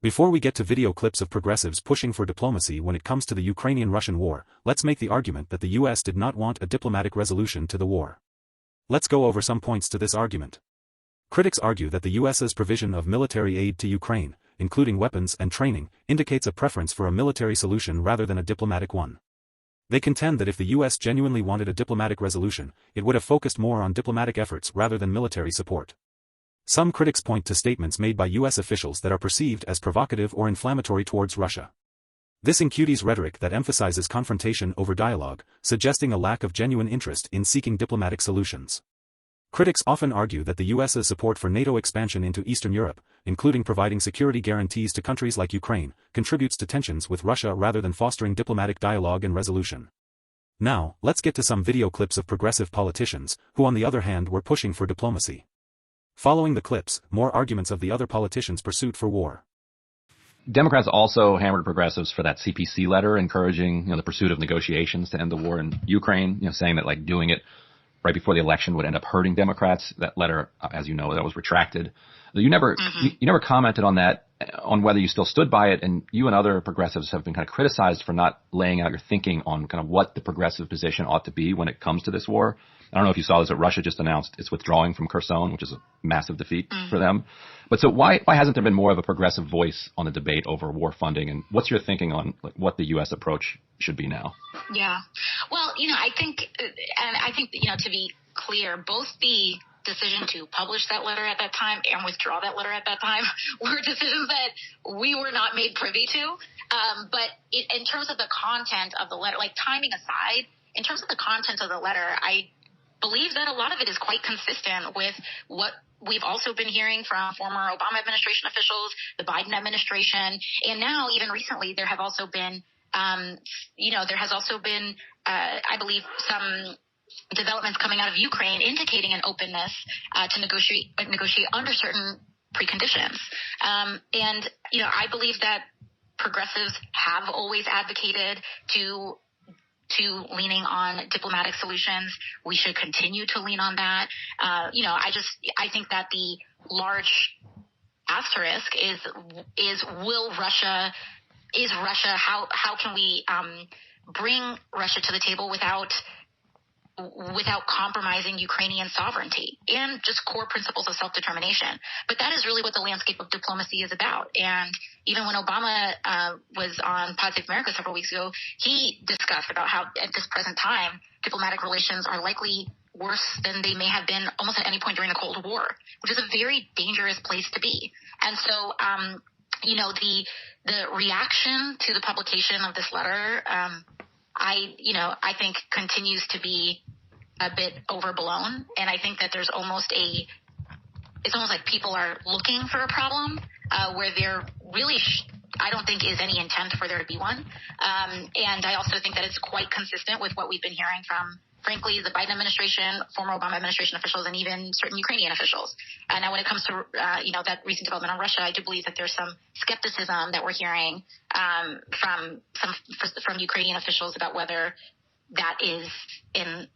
Before we get to video clips of progressives pushing for diplomacy when it comes to the Ukrainian-Russian war, let's make the argument that the US did not want a diplomatic resolution to the war. Let's go over some points to this argument. Critics argue that the US's provision of military aid to Ukraine, including weapons and training, indicates a preference for a military solution rather than a diplomatic one. They contend that if the US genuinely wanted a diplomatic resolution, it would have focused more on diplomatic efforts rather than military support. Some critics point to statements made by US officials that are perceived as provocative or inflammatory towards Russia. This includes rhetoric that emphasizes confrontation over dialogue, suggesting a lack of genuine interest in seeking diplomatic solutions. Critics often argue that the US's support for NATO expansion into Eastern Europe, including providing security guarantees to countries like Ukraine, contributes to tensions with Russia rather than fostering diplomatic dialogue and resolution. Now, let's get to some video clips of progressive politicians, who on the other hand were pushing for diplomacy. Following the clips, more arguments of the other politicians' pursuit for war. Democrats also hammered progressives for that CPC letter encouraging, the pursuit of negotiations to end the war in Ukraine, saying that doing it right before the election would end up hurting Democrats. That letter, as you know, that was retracted. You never commented on that, on whether you still stood by it, and you and other progressives have been kind of criticized for not laying out your thinking on kind of what the progressive position ought to be when it comes to this war. I don't know if you saw this, but Russia just announced it's withdrawing from Kherson, which is a massive defeat for them. But so why hasn't there been more of a progressive voice on the debate over war funding, and what's your thinking on what the U.S. approach should be now? Yeah. Well, I think to be clear, both the decision to publish that letter at that time and withdraw that letter at that time were decisions that we were not made privy to. But in terms of the content of the letter, timing aside, in terms of the content of the letter, I believe that a lot of it is quite consistent with what we've also been hearing from former Obama administration officials, the Biden administration, and now even recently there have also been, I believe, some developments coming out of Ukraine indicating an openness to negotiate under certain preconditions. I believe that progressives have always advocated to leaning on diplomatic solutions. We should continue to lean on that. I think that the large asterisk is Russia, how can we bring Russia to the table without compromising Ukrainian sovereignty and just core principles of self-determination. But that is really what the landscape of diplomacy is about. And even when Obama was on Pod Save America several weeks ago, he discussed about how at this present time, diplomatic relations are likely worse than they may have been almost at any point during the Cold War, which is a very dangerous place to be. And so, the reaction to the publication of this letter, I think continues to be a bit overblown. And I think that there's it's almost like people are looking for a problem where there really, I don't think is any intent for there to be one. And I also think that it's quite consistent with what we've been hearing from, frankly, the Biden administration, former Obama administration officials, and even certain Ukrainian officials. Now, when it comes to, that recent development on Russia, I do believe that there's some skepticism that we're hearing from Ukrainian officials about whether that is in,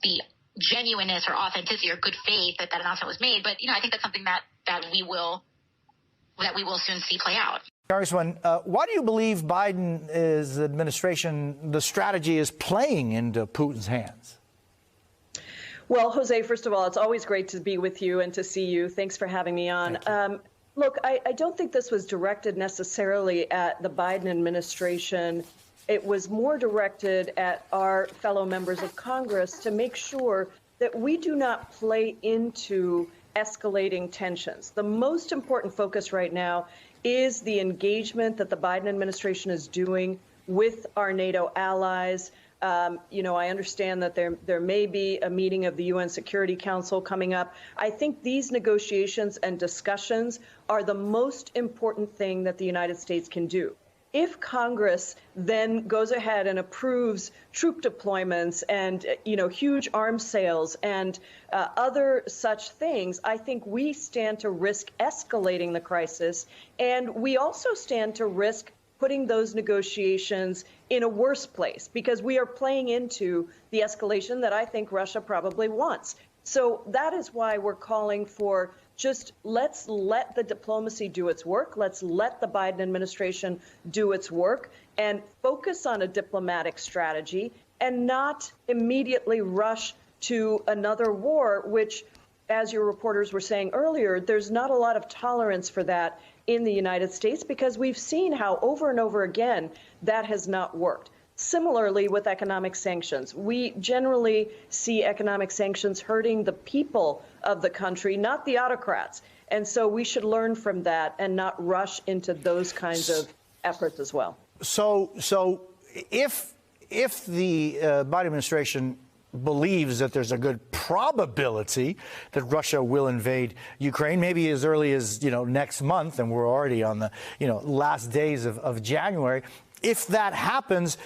the genuineness or authenticity or good faith that announcement was made. But, I think that's something that we will soon see play out. Congressman, why do you believe Biden's administration, the strategy is playing into Putin's hands? Well, Jose, first of all, it's always great to be with you and to see you. Thanks for having me on. Look, I don't think this was directed necessarily at the Biden administration. It was more directed at our fellow members of Congress to make sure that we do not play into escalating tensions. The most important focus right now is the engagement that the Biden administration is doing with our NATO allies. I understand that there may be a meeting of the UN Security Council coming up. I think these negotiations and discussions are the most important thing that the United States can do. If Congress then goes ahead and approves troop deployments and, huge arms sales and other such things, I think we stand to risk escalating the crisis. And we also stand to risk putting those negotiations in a worse place because we are playing into the escalation that I think Russia probably wants. So that is why we're calling for Just let's let the diplomacy do its work. Let's let the Biden administration do its work and focus on a diplomatic strategy and not immediately rush to another war, which, as your reporters were saying earlier, there's not a lot of tolerance for that in the United States because we've seen how over and over again that has not worked. Similarly, with economic sanctions, we generally see economic sanctions hurting the people of the country, not the autocrats. And so we should learn from that and not rush into those kinds of efforts as well. So if the Biden administration believes that there's a good probability that Russia will invade Ukraine, maybe as early as, next month, and we're already on the, last days of January. If that happens,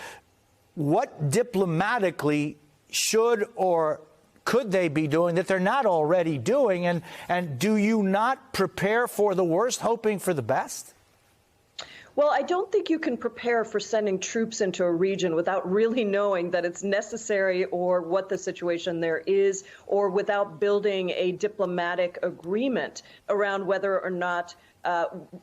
what diplomatically should or could they be doing that they're not already doing? And do you not prepare for the worst, hoping for the best? Well, I don't think you can prepare for sending troops into a region without really knowing that it's necessary or what the situation there is, or without building a diplomatic agreement around whether or not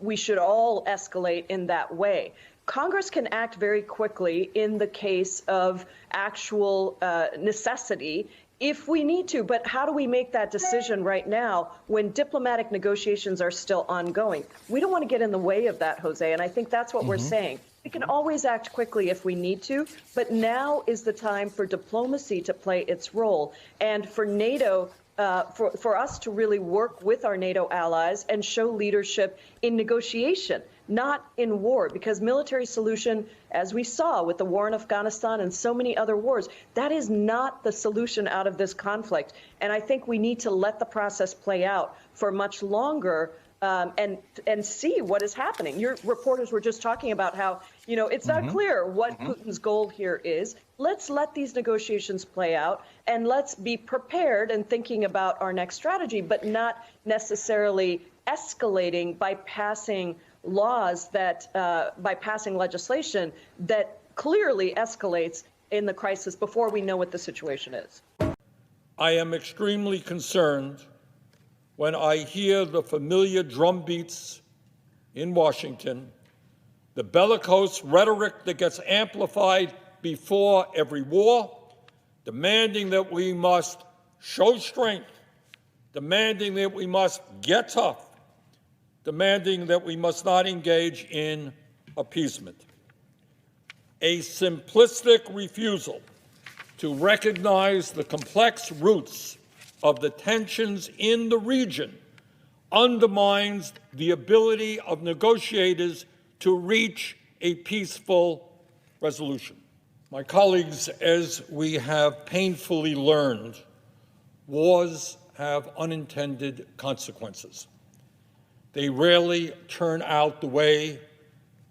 we should all escalate in that way. Congress can act very quickly in the case of actual necessity if we need to. But how do we make that decision right now when diplomatic negotiations are still ongoing? We don't want to get in the way of that, Jose, and I think that's what we're saying. We can always act quickly if we need to, but now is the time for diplomacy to play its role and for NATO, for us to really work with our NATO allies and show leadership in negotiation, not in war, because military solution, as we saw with the war in Afghanistan and so many other wars, that is not the solution out of this conflict. And I think we need to let the process play out for much longer and see what is happening. Your reporters were just talking about how, it's not clear what Putin's goal here is. Let's let these negotiations play out and let's be prepared and thinking about our next strategy, but not necessarily escalating by passing laws that by passing legislation that clearly escalates in the crisis before we know what the situation is. I am extremely concerned when I hear the familiar drumbeats in Washington, the bellicose rhetoric that gets amplified before every war, demanding that we must show strength, demanding that we must get tough, demanding that we must not engage in appeasement. A simplistic refusal to recognize the complex roots of the tensions in the region undermines the ability of negotiators to reach a peaceful resolution. My colleagues, as we have painfully learned, wars have unintended consequences. They rarely turn out the way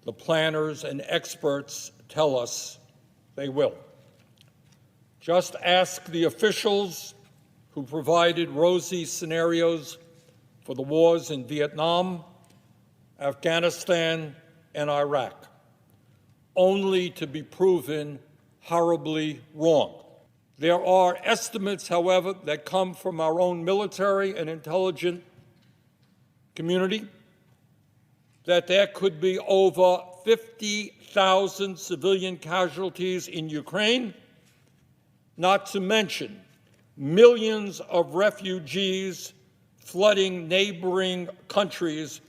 the planners and experts tell us they will. Just ask the officials who provided rosy scenarios for the wars in Vietnam, Afghanistan, and Iraq, only to be proven horribly wrong. There are estimates, however, that come from our own military and intelligence community that there could be over 50,000 civilian casualties in Ukraine, not to mention millions of refugees flooding neighboring countries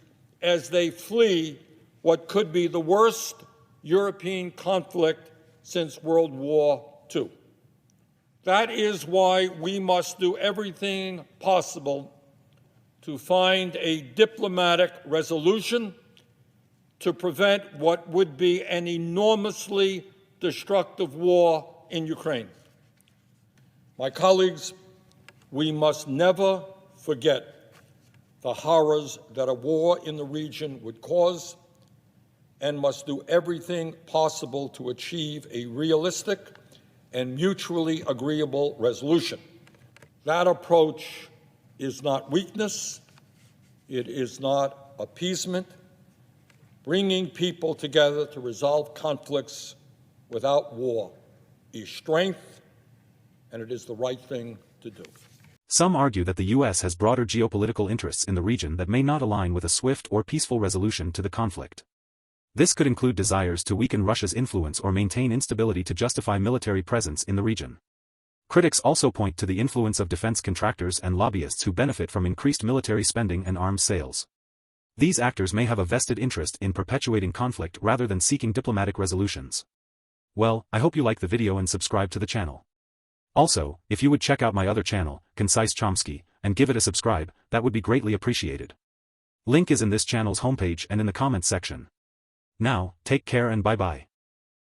as they flee what could be the worst European conflict since World War II. That is why we must do everything possible to find a diplomatic resolution to prevent what would be an enormously destructive war in Ukraine. My colleagues, we must never forget the horrors that a war in the region would cause and must do everything possible to achieve a realistic and mutually agreeable resolution. That approach is not weakness, it is not appeasement. Bringing people together to resolve conflicts without war is strength, and it is the right thing to do. Some argue that the US has broader geopolitical interests in the region that may not align with a swift or peaceful resolution to the conflict. This could include desires to weaken Russia's influence or maintain instability to justify military presence in the region. Critics also point to the influence of defense contractors and lobbyists who benefit from increased military spending and arms sales. These actors may have a vested interest in perpetuating conflict rather than seeking diplomatic resolutions. Well, I hope you like the video and subscribe to the channel. Also, if you would check out my other channel, Concise Chomsky, and give it a subscribe, that would be greatly appreciated. Link is in this channel's homepage and in the comments section. Now, take care and bye-bye.